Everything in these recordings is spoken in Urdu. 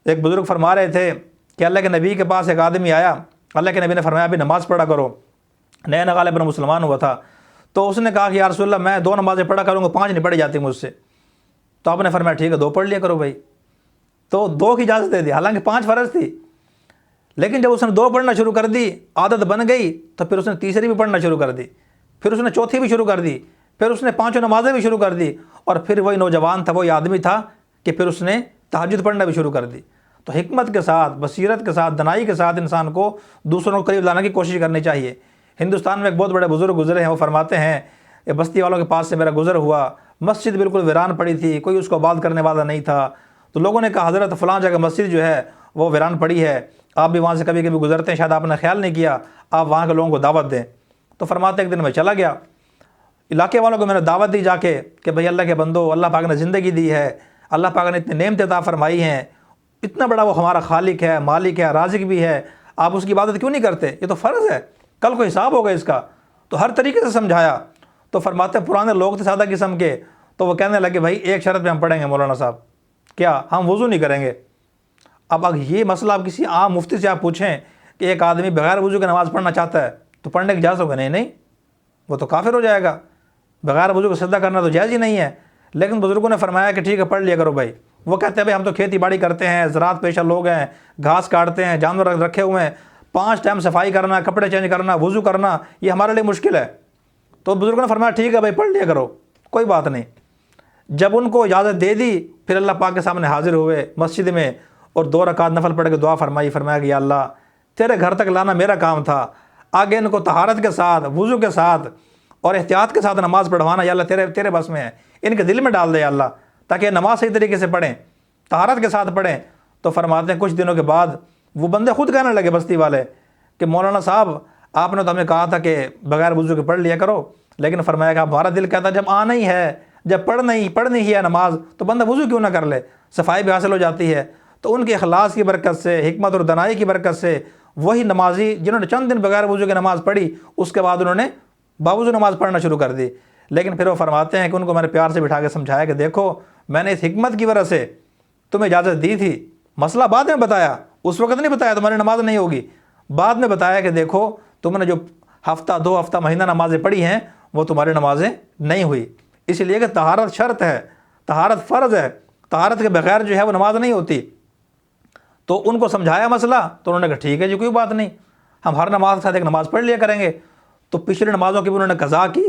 ایک بزرگ فرما رہے تھے کہ اللہ کے نبی کے پاس ایک آدمی آیا، اللہ کے نبی نے فرمایا ابھی نماز پڑھا کرو، نیا غالباً مسلمان ہوا تھا، تو اس نے کہا کہ یا رسول اللہ میں 2 نمازیں پڑھا کروں گا، 5 نہیں پڑھی جاتی مجھ سے۔ تو آپ نے فرمایا ٹھیک ہے 2 پڑھ لیا کرو بھائی، تو 2 کی اجازت دے دی، حالانکہ 5 فرض تھی، لیکن جب اس نے 2 پڑھنا شروع کر دی، عادت بن گئی، تو پھر اس نے تیسری بھی پڑھنا شروع کر دی، پھر اس نے چوتھی بھی شروع کر دی، پھر اس نے 5 نمازیں بھی شروع کر دی، اور پھر وہی نوجوان تھا، وہی آدمی تھا کہ پھر اس نے تہجد پڑھنا بھی شروع کر دی۔ تو حکمت کے ساتھ، بصیرت کے ساتھ، دنائی کے ساتھ انسان کو دوسروں کو قریب لانے کی کوشش کرنی چاہیے۔ ہندوستان میں ایک بہت بڑے بزرگ گزرے ہیں، وہ فرماتے ہیں کہ بستی والوں کے پاس سے میرا گزر ہوا، مسجد بالکل ویران پڑی تھی، کوئی اس کو آباد کرنے والا نہیں تھا، تو لوگوں نے کہا حضرت فلاں جگہ مسجد جو ہے وہ ویران پڑی ہے، آپ بھی وہاں سے کبھی کبھی گزرتے ہیں، شاید آپ نے خیال نہیں کیا، آپ وہاں کے لوگوں کو دعوت دیں۔ تو فرماتے ایک دن میں چلا گیا، علاقے والوں کو میں نے دعوت دی جا کے کہ بھئی اللہ کے بندو، اللہ پاک نے زندگی دی ہے، اللہ پاک نے اتنے نعمتیں عطا فرمائی ہیں، اتنا بڑا وہ ہمارا خالق ہے، مالک ہے، رازق بھی ہے، آپ اس کی عبادت کیوں نہیں کرتے؟ یہ تو فرض ہے، کل کو حساب ہوگا اس کا۔ تو ہر طریقے سے سمجھایا۔ تو فرماتے ہیں پرانے لوگ تھے سادہ قسم کے، تو وہ کہنے لگے بھائی ایک شرط پہ ہم پڑھیں گے مولانا صاحب، کیا؟ ہم وضو نہیں کریں گے۔ اب یہ مسئلہ آپ کسی عام مفتی سے آپ پوچھیں کہ ایک آدمی بغیر وضو کے نماز پڑھنا چاہتا ہے تو پڑھنے کی اجازت ہوگا؟ نہیں، وہ تو کافر ہو جائے گا، بغیر وضو کے سجدہ کرنا تو جائز ہی نہیں ہے۔ لیکن بزرگوں نے فرمایا کہ ٹھیک ہے پڑھ لیا کرو بھائی۔ وہ کہتے ہیں بھائی ہم تو کھیتی باڑی کرتے ہیں، زراعت پیشہ لوگ ہیں، گھاس کاٹتے ہیں، جانور رکھے ہوئے ہیں، 5 ٹائم صفائی کرنا، کپڑے چینج کرنا، وضو کرنا، یہ ہمارے لیے مشکل ہے۔ تو بزرگوں نے فرمایا ٹھیک ہے بھائی پڑھ لیا کرو، کوئی بات نہیں۔ جب ان کو اجازت دے دی، پھر اللہ پاک کے سامنے حاضر ہوئے مسجد میں، اور 2 رکعت نفل پڑھ کے دعا فرمایا کہ یا اللہ تیرے گھر تک لانا میرا کام تھا، آگے ان کو طہارت کے ساتھ، وضو کے ساتھ اور احتیاط کے ساتھ نماز پڑھوانا یا اللہ تیرے بس میں ہے، ان کے دل میں ڈال دے یا اللہ، تاکہ یہ نماز صحیح طریقے سے پڑھیں، طہارت کے ساتھ پڑھیں۔ تو فرماتے ہیں کچھ دنوں کے بعد وہ بندے خود کہنے لگے بستی والے کہ مولانا صاحب آپ نے تو ہمیں کہا تھا کہ بغیر وضو کے پڑھ لیا کرو، لیکن فرمایا کہ ہمارا دل کہتا ہے جب آنا ہی ہے، جب پڑھنی ہی ہے نماز، تو بندہ وضو کیوں نہ کر لے، صفائی بھی حاصل ہو جاتی ہے۔ تو ان کے اخلاص کی برکت سے، حکمت اور دنائی کی برکت سے، وہی نمازی جنہوں نے چند دن بغیر وضو کے نماز پڑھی، اس کے بعد انہوں نے باوضو نماز پڑھنا شروع کر دی۔ لیکن پھر وہ فرماتے ہیں کہ ان کو میں نے پیار سے بٹھا کے سمجھایا کہ دیکھو میں نے اس حکمت کی وجہ سے تمہیں اجازت دی تھی، مسئلہ بعد میں بتایا، اس وقت نہیں بتایا تمہاری نماز نہیں ہوگی، بعد میں بتایا کہ دیکھو تم نے جو ہفتہ 2 ہفتہ مہینہ نمازیں پڑھی ہیں وہ تمہاری نمازیں نہیں ہوئی، اس لیے کہ طہارت شرط ہے، طہارت فرض ہے، طہارت کے بغیر جو ہے وہ نماز نہیں ہوتی۔ تو ان کو سمجھایا مسئلہ، تو انہوں نے کہا ٹھیک ہے جی کوئی بات نہیں، ہم ہر نماز کے ساتھ ایک نماز پڑھ لیا کریں گے۔ تو پچھلی نمازوں کی بھی انہوں نے قضا کی،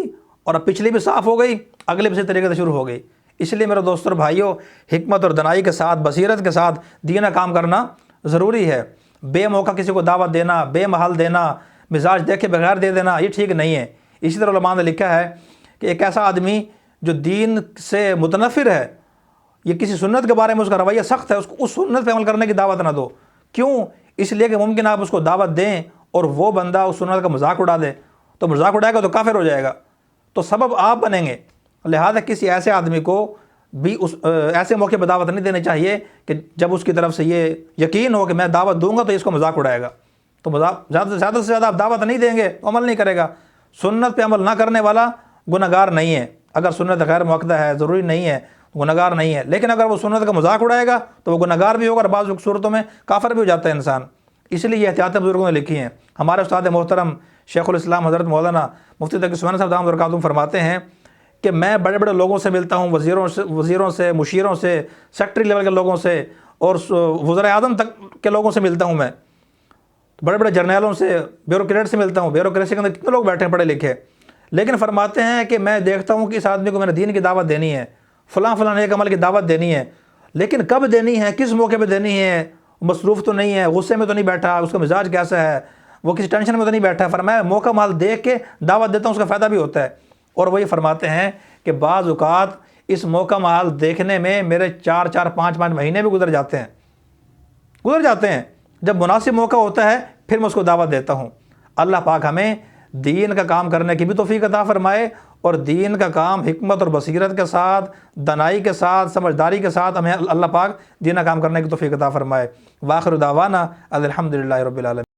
اور اب پچھلی بھی صاف ہو گئی، اگلے بھی اسی طریقے سے شروع ہو گئی۔ اس لیے میرے دوستوں اور بھائیوں، حکمت اور دنائی کے ساتھ، بصیرت کے ساتھ دینہ کام کرنا ضروری ہے۔ بے موقع کسی کو دعوت دینا، بے محل دینا، مزاج دیکھے بغیر دے دینا، یہ ٹھیک نہیں ہے۔ اسی طرح علماء نے لکھا ہے کہ ایک ایسا آدمی جو دین سے متنفر ہے، یہ کسی سنت کے بارے میں اس کا رویہ سخت ہے، اس کو اس سنت پہ عمل کرنے کی دعوت نہ دو۔ کیوں؟ اس لیے کہ ممکن آپ اس کو دعوت دیں اور وہ بندہ اس سنت کا مذاق اڑا دے، تو مذاق اڑائے گا تو کافر ہو جائے گا، تو سبب آپ بنیں گے۔ لہذا کسی ایسے آدمی کو بھی اس ایسے موقع پہ دعوت نہیں دینی چاہیے کہ جب اس کی طرف سے یہ یقین ہو کہ میں دعوت دوں گا تو اس کو مذاق اڑائے گا، تو زیادہ سے زیادہ آپ دعوت نہیں دیں گے تو عمل نہیں کرے گا۔ سنت پہ عمل نہ کرنے والا گنہگار نہیں ہے، اگر سنت غیر مؤکدہ ہے، ضروری نہیں ہے، گنہگار نہیں ہے، لیکن اگر وہ سنت کا مذاق اڑائے گا تو وہ گنہگار بھی ہوگا اور بعض صورتوں میں کافر بھی ہو جاتا ہے انسان۔ اس لیے یہ احتیاطیں بزرگوں نے لکھی ہیں۔ ہمارے استاد محترم شیخ الاسلام حضرت مولانا مفتی تقی عثمانی صاحب دامت برکاتہم فرماتے ہیں کہ میں بڑے بڑے لوگوں سے ملتا ہوں، وزیروں سے، مشیروں سے، سیکٹری لیول کے لوگوں سے، اور وزراء اعظم تک کے لوگوں سے ملتا ہوں، میں بڑے بڑے جرنیلوں سے، بیوروکریٹ سے ملتا ہوں، بیوروکریسی کے اندر کتنے لوگ بیٹھے ہیں پڑھے لکھے، لیکن فرماتے ہیں کہ میں دیکھتا ہوں کہ اس آدمی کو میں نے دین کی دعوت دینی ہے، فلاں نیک عمل کی دعوت دینی ہے، لیکن کب دینی ہے، کس موقع پہ دینی ہے، مصروف تو نہیں ہے، غصے میں تو نہیں بیٹھا، اس کا مزاج کیسا ہے، وہ کسی ٹینشن میں تو نہیں بیٹھا۔ فرمایا موقع مال دیکھ کے دعوت دیتا ہوں، اس کا فائدہ بھی ہوتا ہے۔ اور وہی فرماتے ہیں کہ بعض اوقات اس موقع مال دیکھنے میں میرے 4 5 مہینے بھی گزر جاتے ہیں، جب مناسب موقع ہوتا ہے پھر میں اس کو دعوت دیتا ہوں۔ اللہ پاک ہمیں دین کا کام کرنے کی بھی توفیق عطا فرمائے، اور دین کا کام حکمت اور بصیرت کے ساتھ، دنائی کے ساتھ، سمجھداری کے ساتھ ہمیں اللہ پاک دین کا کام کرنے کی توفیق عطا فرمائے۔ وآخر دعوانا الحمدللہ رب العالمین۔